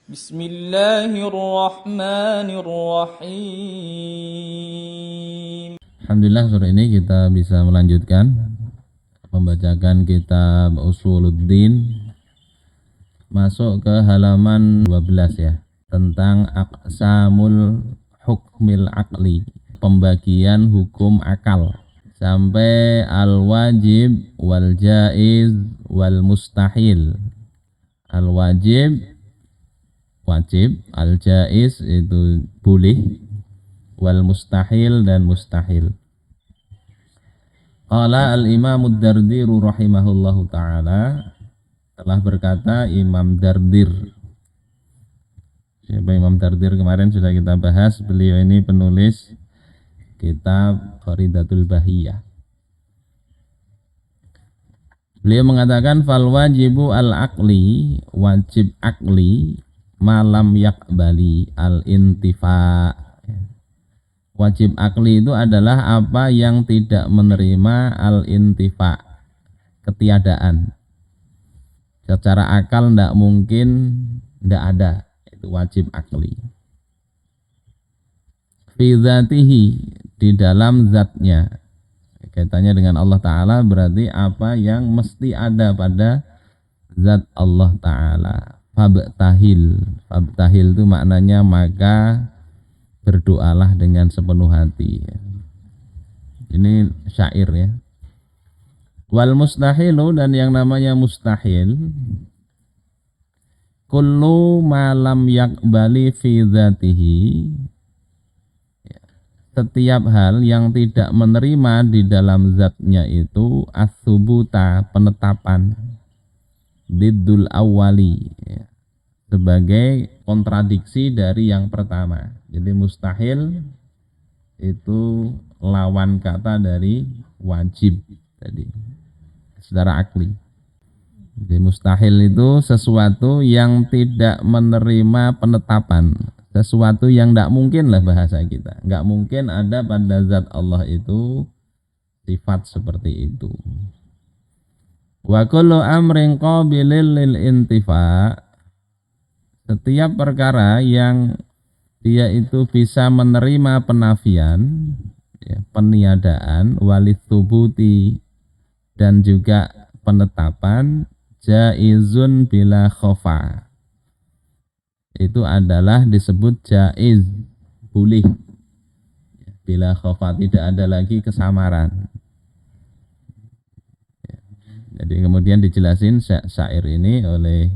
Bismillahirrahmanirrahim. Alhamdulillah, sore ini kita bisa melanjutkan membacakan kitab Usuluddin, masuk ke halaman 12 ya, tentang aqsamul hukmil aqli, pembagian hukum akal, sampai al-wajib wal jaiz wal mustahil. Al-wajib wajib, al-jaiz itu boleh, wal mustahil dan mustahil. Qala al-Imam ad-Dardir rahimahullahu ta'ala, telah berkata Imam Dardir. Siapa Imam Dardir? Kemarin sudah kita bahas, beliau ini penulis kitab Kharidatul Bahiyah. Beliau mengatakan fal wajibu al-aqli, wajib akli, malam yakbali al-intifa. Wajib akli itu adalah apa yang tidak menerima al-intifa, ketiadaan. Secara akal tidak mungkin, tidak ada. Itu wajib akli. Fi dzatihi, di dalam zatnya. Kaitannya dengan Allah Ta'ala berarti apa yang mesti ada pada zat Allah Ta'ala. Fabtahil. Fabtahil itu maknanya maka berdoalah dengan sepenuh hati. Ini syair ya. Wal mustahilu, dan yang namanya mustahil, kullu ma lam yakbali fi dzatihi, setiap hal yang tidak menerima di dalam zatnya itu as-subuta, penetapan, diddul awwali, sebagai kontradiksi dari yang pertama. Jadi mustahil itu lawan kata dari wajib tadi secara akli. Jadi mustahil itu sesuatu yang tidak menerima penetapan, sesuatu yang tidak mungkin lah bahasa kita. Nggak mungkin ada pada zat Allah itu sifat seperti itu. Wa kullu amrin qabilin lil intifa, setiap perkara yang dia itu bisa menerima penafian, ya, peniadaan, walitubuti, dan juga penetapan, jaizun bila khofa, itu adalah disebut jaiz, boleh, bila khofa, tidak ada lagi kesamaran. Jadi kemudian dijelasin syair ini oleh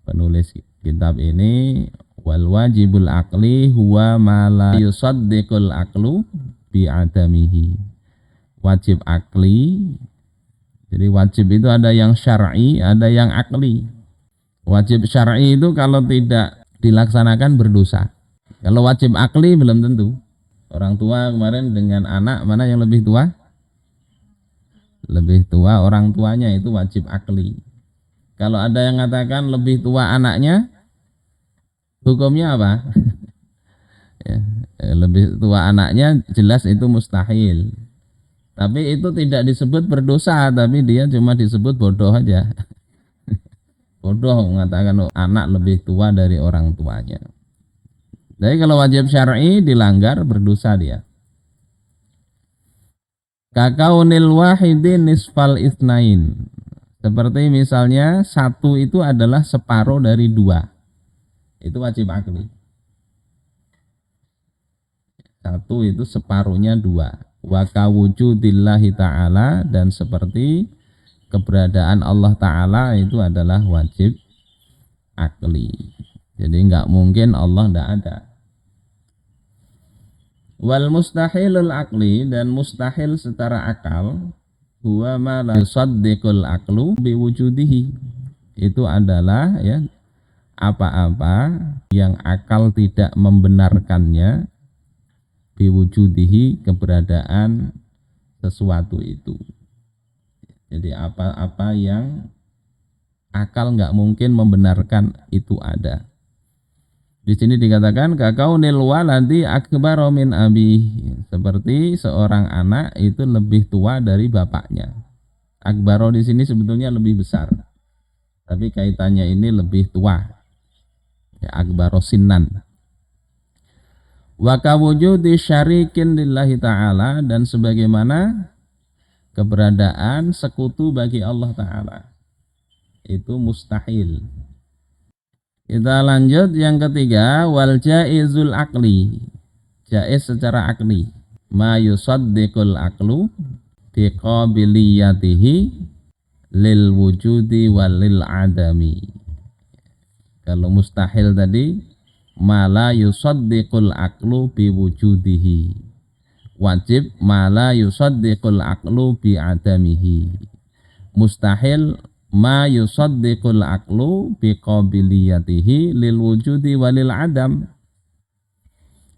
penulis kitab ini, wal wajibul aqli huwa ma la yusaddiqul aqlu bi adamihi. Wajib akli, jadi wajib itu ada yang syar'i, ada yang akli. Wajib syar'i itu kalau tidak dilaksanakan berdosa. Kalau wajib akli belum tentu. Orang tua kemarin dengan anak, mana yang lebih tua? Lebih tua orang tuanya, itu wajib akli. Kalau ada yang mengatakan lebih tua anaknya, hukumnya apa? Ya, lebih tua anaknya jelas itu mustahil. Tapi itu tidak disebut berdosa, tapi dia cuma disebut bodoh aja. Bodoh mengatakan anak lebih tua dari orang tuanya. Jadi kalau wajib syar'i dilanggar, berdosa dia. Kakaunil wahidin nisfal isnain. Seperti misalnya satu itu adalah separuh dari dua. Itu wajib akli. Satu itu separuhnya dua. Wa kawujudillahi ta'ala, dan seperti keberadaan Allah Ta'ala itu adalah wajib akli. Jadi enggak mungkin Allah enggak ada. Wal mustahilul akli, dan mustahil secara akal, huwa ma la yusaddiqul aqlu biwujudihi, itu adalah ya apa-apa yang akal tidak membenarkannya, biwujudihi, keberadaan sesuatu itu. Jadi apa-apa yang akal enggak mungkin membenarkan itu ada. Di sini dikatakan kakaunil waladi akbaru min abi, seperti seorang anak itu lebih tua dari bapaknya. Akbaro di sini sebetulnya lebih besar, tapi kaitannya ini lebih tua. Ya, akbaro sinnan. Wa kawujudi syarikin lillahi ta'ala, dan sebagaimana keberadaan sekutu bagi Allah Ta'ala, itu mustahil. Kita lanjut yang ketiga, wal jaizul akli, jaiz secara akli, ma yusaddiqul aklu biqabiliyatihi lil wujudi walil adami. Kalau mustahil tadi, mala yusaddiqul aklu biwujudihi, wajib mala yusaddiqul aklu bi adamihi. Mustahil ma yusaddiqul aklu biqabiliyatihi lil wujudi walil adam.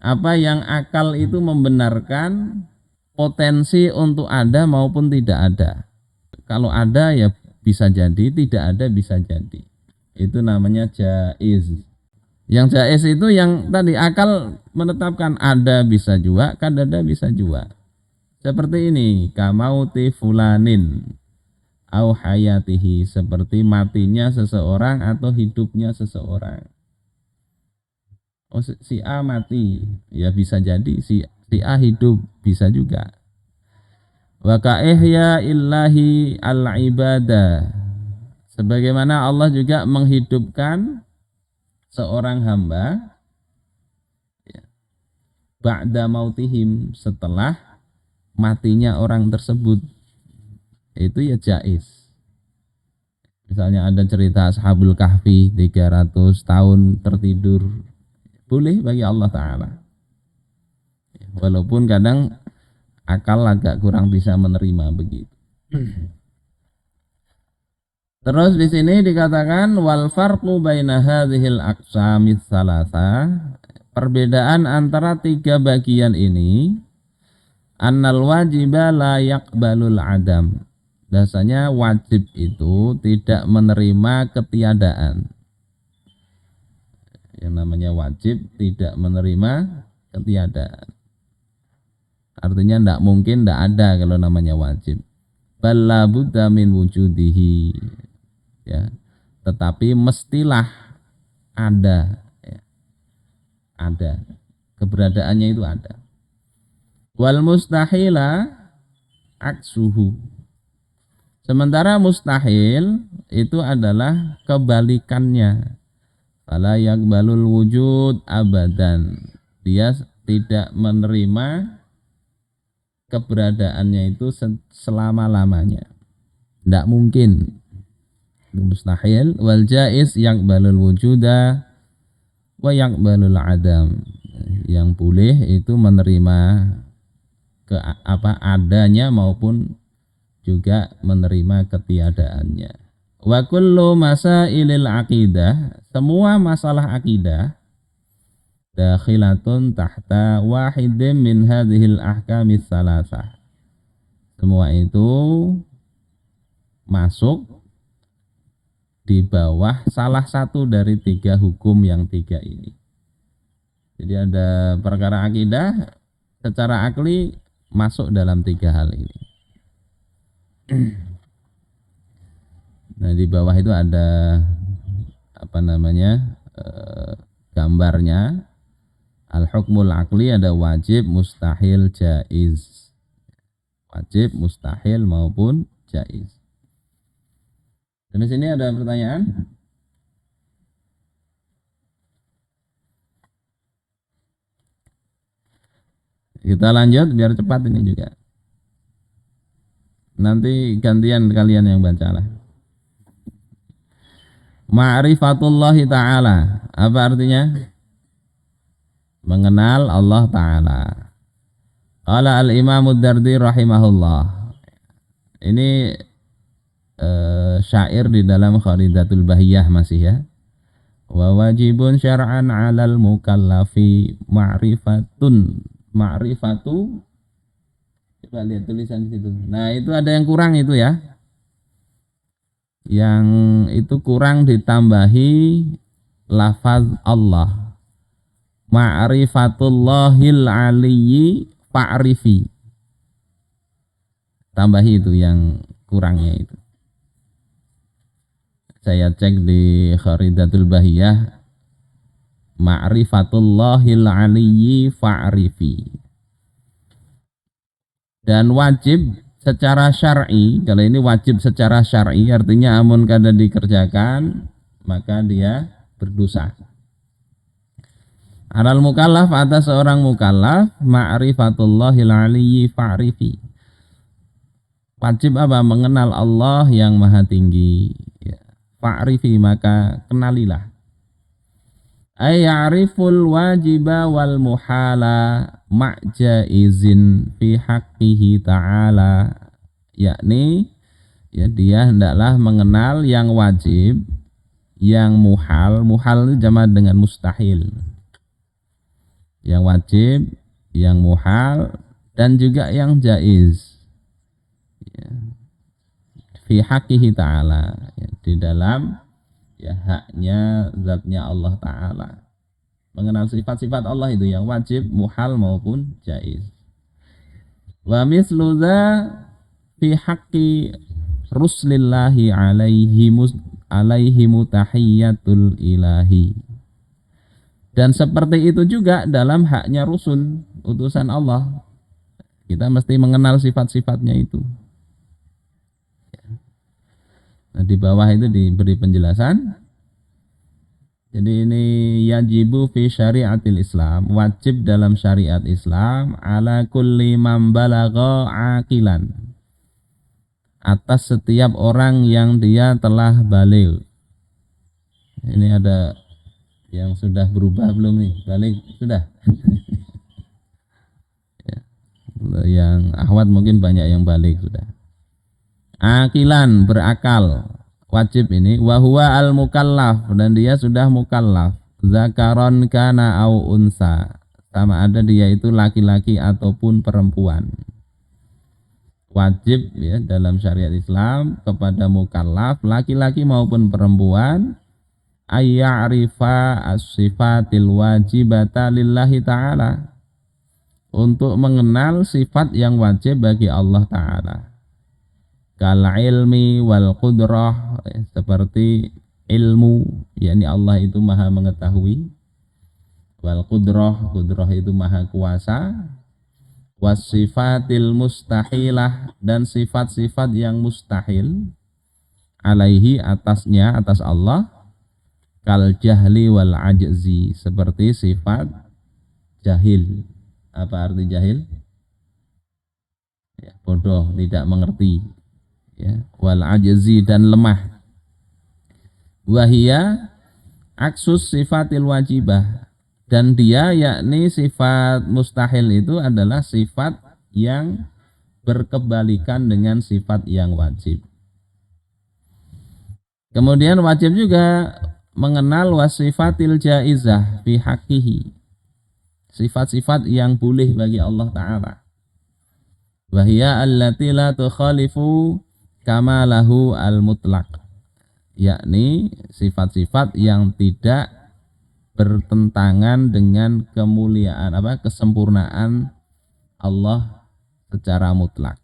Apa yang akal itu membenarkan potensi untuk ada maupun tidak ada. Kalau ada ya bisa jadi, tidak ada bisa jadi. Itu namanya jaiz. Yang jaiz itu yang tadi akal menetapkan ada bisa juga, kadada bisa juga. Seperti ini, kamauti fulanin au hayatihi, seperti matinya seseorang atau hidupnya seseorang. Oh, si A mati, ya bisa jadi si A hidup, bisa juga. Wa ka ihya illahi al-ibadah, sebagaimana Allah juga menghidupkan seorang hamba ya, ba'da mautihim, setelah matinya orang tersebut. Itu ya jaiz. Misalnya ada cerita Ashabul Kahfi 300 tahun tertidur, boleh bagi Allah Ta'ala. Walaupun kadang akal agak kurang bisa menerima begitu. Terus di sini dikatakan wal farqu baina hadhil aqsamis salasa, perbedaan antara tiga bagian ini, annal wajiba la yaqbalul adam, bahasanya wajib itu tidak menerima ketiadaan. Yang namanya wajib tidak menerima ketiadaan. Artinya tidak mungkin tidak ada kalau namanya wajib. Balla budda min wujudihi, ya. Tetapi mestilah ada, ya. Ada. Keberadaannya itu ada. Wal mustahila aksuhu. Sementara mustahil itu adalah kebalikannya. Fala yaqbalul wujud abadan, dia tidak menerima keberadaannya itu selama-lamanya, tidak mungkin, mustahil. Wal jaiz yaqbalul wujuda wa yaqbalul adam, yang boleh itu menerima adanya maupun juga menerima ketiadaannya. Wa kullu masailil aqidah, semua masalah akidah, dakhilatun tahta wahidin min hadhil ahkamis salasah, semua itu masuk di bawah salah satu dari tiga hukum yang tiga ini. Jadi ada perkara akidah secara akli masuk dalam tiga hal ini. Nah, di bawah itu ada gambarnya. Al-hukmul akli ada wajib, mustahil, jaiz. Wajib, mustahil maupun jaiz. Dan di sini ada pertanyaan? Kita lanjut biar cepat ini juga. Nanti gantian kalian yang baca lah. Ma'rifatullahi ta'ala, apa artinya? Mengenal Allah Ta'ala. Qala al-Imam ad-Dardi rahimahullah. Ini syair di dalam Kharidatul Bahiyah masih ya. Wa wajibun syar'an 'alal mukallafi ma'rifatu. Coba lihat tulisan di situ. Nah, itu ada yang kurang itu ya. Yang itu kurang ditambahi lafaz Allah. Ma'rifatullahil aliyyi fa'rifi. Tambahi itu yang kurangnya itu. Saya cek di Kharidatul Bahiyah ma'rifatullahil aliyyi fa'rifi. Dan wajib secara syar'i, kalau ini wajib secara syar'i artinya amun kada dikerjakan maka dia berdosa. Alal mukallaf, atas seorang mukallaf, ma'rifatullahil aliyyi fa'rifi. Wajib apa? Mengenal Allah yang maha tinggi. Ya. Fa'rifi, maka kenalilah. Ay ya'riful wajiba wal muhala ma'jaizin fi haqqihi ta'ala, yakni ya dia hendaklah mengenal yang wajib, yang muhal. Muhal itu jamak dengan mustahil. Yang wajib, yang muhal, dan juga yang jaiz ya. Fi haqqihi ta'ala, ya, di dalam ya haknya zatnya Allah Ta'ala. Mengenal sifat-sifat Allah itu yang wajib, muhal maupun jaiz. Wa mislu dza fi haqqi ruslillahi alaihi mutahiyyatul ilahi. Dan seperti itu juga dalam haknya Rasul, utusan Allah. Kita mesti mengenal sifat-sifatnya itu. Nah, di bawah itu diberi penjelasan. Jadi ini yajibu fi syariatil Islam, wajib dalam syariat Islam, ala kulli man balagha aqilan, atas setiap orang yang dia telah baligh. Ini ada yang sudah berubah belum nih? Baligh sudah? Ya. Yang akhwat mungkin banyak yang baligh sudah. Aqilan, berakal, wajib ini. Wa huwa al mukallaf, dan dia sudah mukallaf. Zakaron kana au unsa, sama ada dia itu laki-laki ataupun perempuan. Wajib ya dalam syariat Islam kepada mukallaf, laki-laki maupun perempuan, ayya'rifa as-sifatil wajibata lillahi ta'ala, untuk mengenal sifat yang wajib bagi Allah Ta'ala. Kal ilmi wal qudrah, seperti ilmu, yakni Allah itu maha mengetahui. Wal qudrah, qudrah itu maha kuasa. Was sifatil mustahilah, dan sifat-sifat yang mustahil, alaihi, atasnya, atas Allah. Kal jahli wal ajzi, seperti sifat jahil. Apa arti jahil? Ya, bodoh, tidak mengerti. Ya, wal ajzi, dan lemah. Wahia aksus sifatil wajibah, dan dia yakni sifat mustahil itu adalah sifat yang berkebalikan dengan sifat yang wajib. Kemudian wajib juga mengenal wasifatil jaizah fi haqqihi, sifat-sifat yang boleh bagi Allah Ta'ala. Wahia allati la tukhalifu kamalahu al-mutlaq, yakni sifat-sifat yang tidak bertentangan dengan kemuliaan kesempurnaan Allah secara mutlak.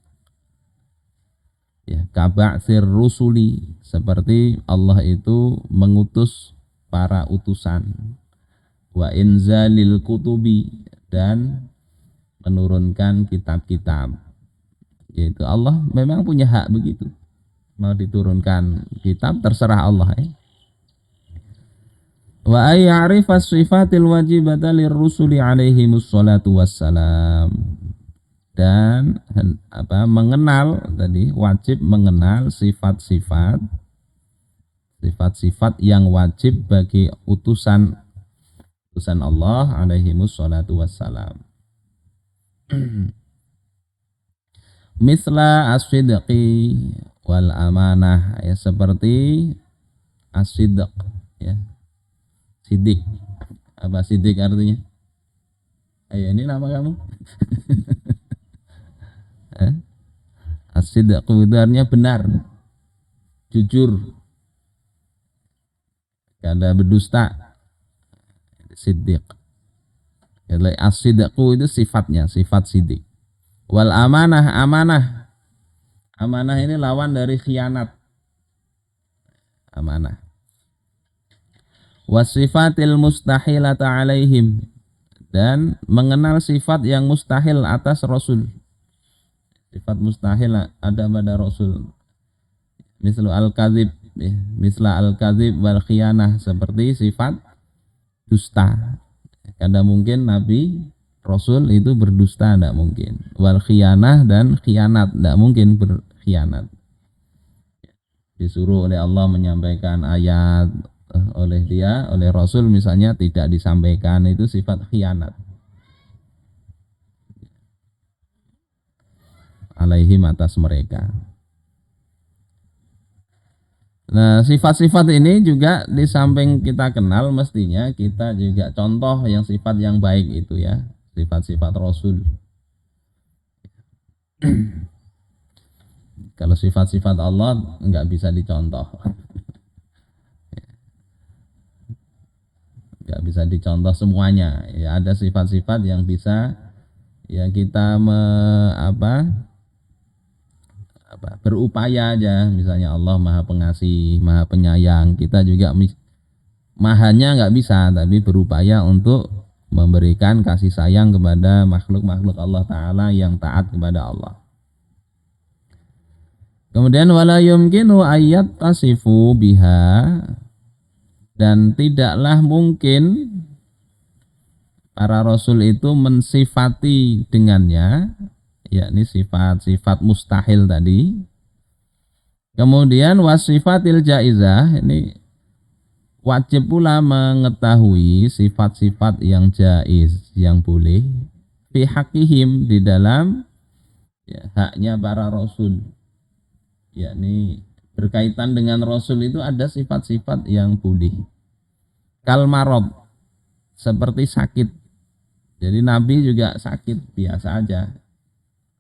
Ya, kaba'sir rusuli, seperti Allah itu mengutus para utusan. Wa inzalil kutubi, dan menurunkan kitab-kitab. Yaitu Allah memang punya hak begitu. Mau diturunkan kitab terserah Allah ya. Wa ayya'rifa sifatil wajibata lirrusuli alaihi mussalatu wassalam, dan mengenal tadi, wajib mengenal sifat-sifat yang wajib bagi utusan Allah alaihi mussalatu wassalam. Misla as-sidqi wal amanah, ya, seperti as-sidq ya. Sidik. Apa sidik artinya? Ayo, ini nama kamu? As-sidq itu artinya benar, jujur, kada berdusta. Siddiq. As-sidq itu sifatnya, sifat sidik. Wal amanah, amanah. Amanah ini lawan dari khianat. Amanah. Wasifatil mustahilata alaihim, dan mengenal sifat yang mustahil atas Rasul. Sifat mustahil ada pada Rasul. Misal al-kadzib, misla al-kadzib wal khiyanah, seperti sifat dusta. Kada mungkin Nabi Rasul itu berdusta, tidak mungkin. Wal khiyanah, dan khianat, tidak mungkin berkhianat. Disuruh oleh Allah menyampaikan ayat, oleh Rasul misalnya tidak disampaikan, itu sifat khianat. Alaihim, atas mereka. Nah, sifat-sifat ini juga di samping kita kenal, mestinya kita juga contoh yang sifat yang baik itu ya, sifat-sifat Rasul. Kalau sifat-sifat Allah nggak bisa dicontoh. Nggak bisa dicontoh semuanya. Ya, ada sifat-sifat yang bisa ya kita berupaya aja. Misalnya Allah Maha Pengasih, Maha Penyayang. Kita juga mahanya nggak bisa, tapi berupaya untuk memberikan kasih sayang kepada makhluk-makhluk Allah Ta'ala yang taat kepada Allah. Kemudian wala yumkinu ayyat tasifu biha, dan tidaklah mungkin para rasul itu mensifati dengannya, yakni sifat-sifat mustahil tadi. Kemudian wasifatil jaizah, ini wajib pula mengetahui sifat-sifat yang jaiz, yang boleh fi haqqihim, di dalam ya, haknya para rasul. Yakni berkaitan dengan Rasul itu ada sifat-sifat yang boleh. Kal marad, seperti sakit. Jadi Nabi juga sakit biasa aja.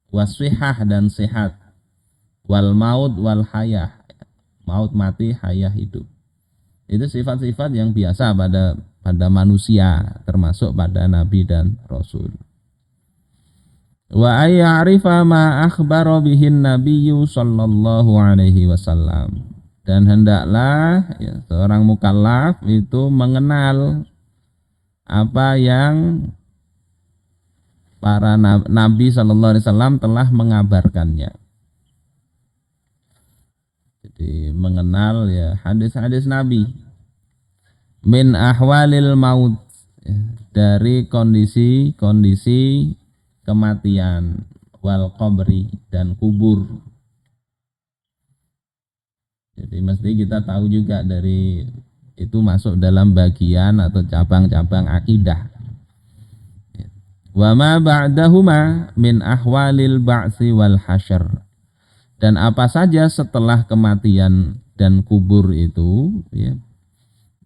Wasihah, dan sehat. Wal maut wal hayah, maut mati, hayah hidup. Itu sifat-sifat yang biasa pada manusia, termasuk pada Nabi dan Rasul. Wa ayya'rifa ma akhbara bihin nabiyyu sallallahu alaihi wasallam, dan hendaklah ya, seorang mukallaf itu mengenal apa yang para nabi sallallahu alaihi wasallam telah mengabarkannya. Jadi mengenal ya hadis-hadis nabi, min ahwalil maut, ya, dari kondisi-kondisi kematian, wal qabri, dan kubur. Jadi mesti kita tahu juga dari itu masuk dalam bagian atau cabang-cabang akidah. Wa ma ba'dahuma min ahwalil ba'si wal hasyr, dan apa saja setelah kematian dan kubur itu ya,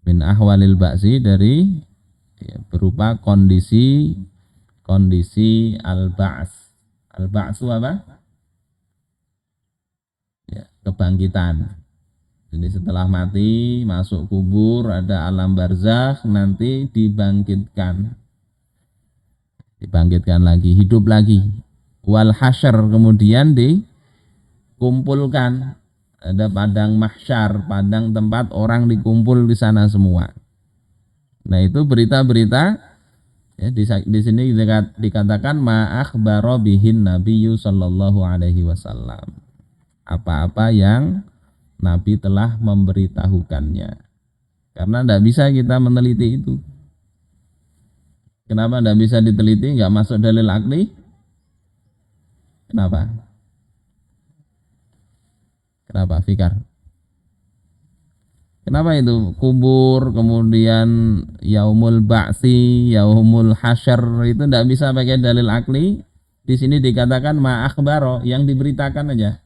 min ahwalil ba'si, dari ya, berupa kondisi al-ba's. Al-ba'su apa? Ya, kebangkitan. Jadi setelah mati, masuk kubur, ada alam barzakh, nanti dibangkitkan. Dibangkitkan lagi, hidup lagi. Wal hasyr, kemudian dikumpulkan. Ada padang mahsyar, padang tempat orang dikumpul di sana semua. Nah, itu berita-berita. Ya, di sini dikatakan ma akhbara bihin nabiyyu sallallahu alaihi wasallam. Apa-apa yang Nabi telah memberitahukannya. Karena tidak bisa kita meneliti itu. Kenapa tidak bisa diteliti? Nggak masuk dalil akli. Kenapa? Kenapa, Fikar? Kenapa itu kubur, kemudian yaumul ba'si, yaumul hasyr, itu tidak bisa pakai dalil akli? Di sini dikatakan ma akhbaro, yang diberitakan aja.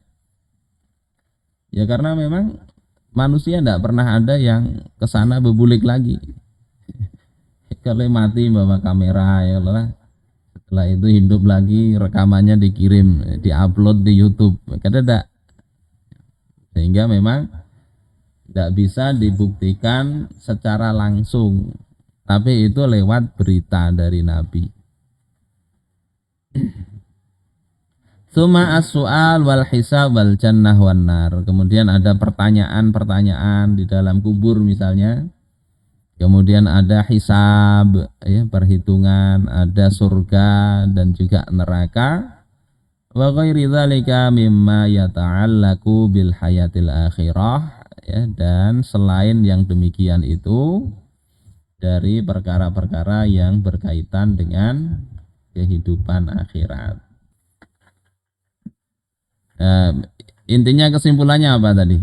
Ya karena memang manusia tidak pernah ada yang kesana bebulik lagi. Kalau mati bawa kamera, ya Allah. Setelah itu hidup lagi, rekamannya dikirim, diupload di YouTube. Kada. Sehingga memang tidak bisa dibuktikan secara langsung, tapi itu lewat berita dari Nabi. Suma as-su'al wal hisab wal jannah wan nar. Kemudian ada pertanyaan-pertanyaan di dalam kubur misalnya. Kemudian ada hisab, ya, perhitungan, ada surga dan juga neraka. Wa ghairi dzalika mimma yata'allaqu bil hayatil akhirah, ya, dan selain yang demikian itu dari perkara-perkara yang berkaitan dengan kehidupan akhirat. Intinya kesimpulannya apa tadi?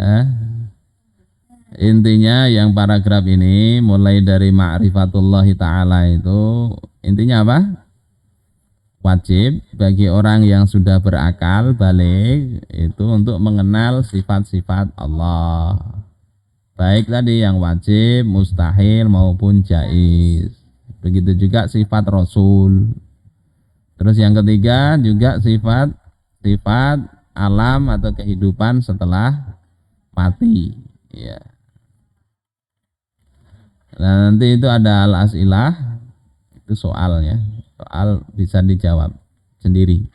Eh, Intinya yang paragraf ini mulai dari ma'rifatullahi ta'ala itu intinya apa? Wajib bagi orang yang sudah berakal balik itu untuk mengenal sifat-sifat Allah. Baik tadi yang wajib, mustahil maupun jaiz. Begitu juga sifat Rasul. Terus yang ketiga juga sifat alam atau kehidupan setelah mati. Ya. Nah, nanti itu ada al-as'ilah, itu soalnya. Soal bisa dijawab sendiri.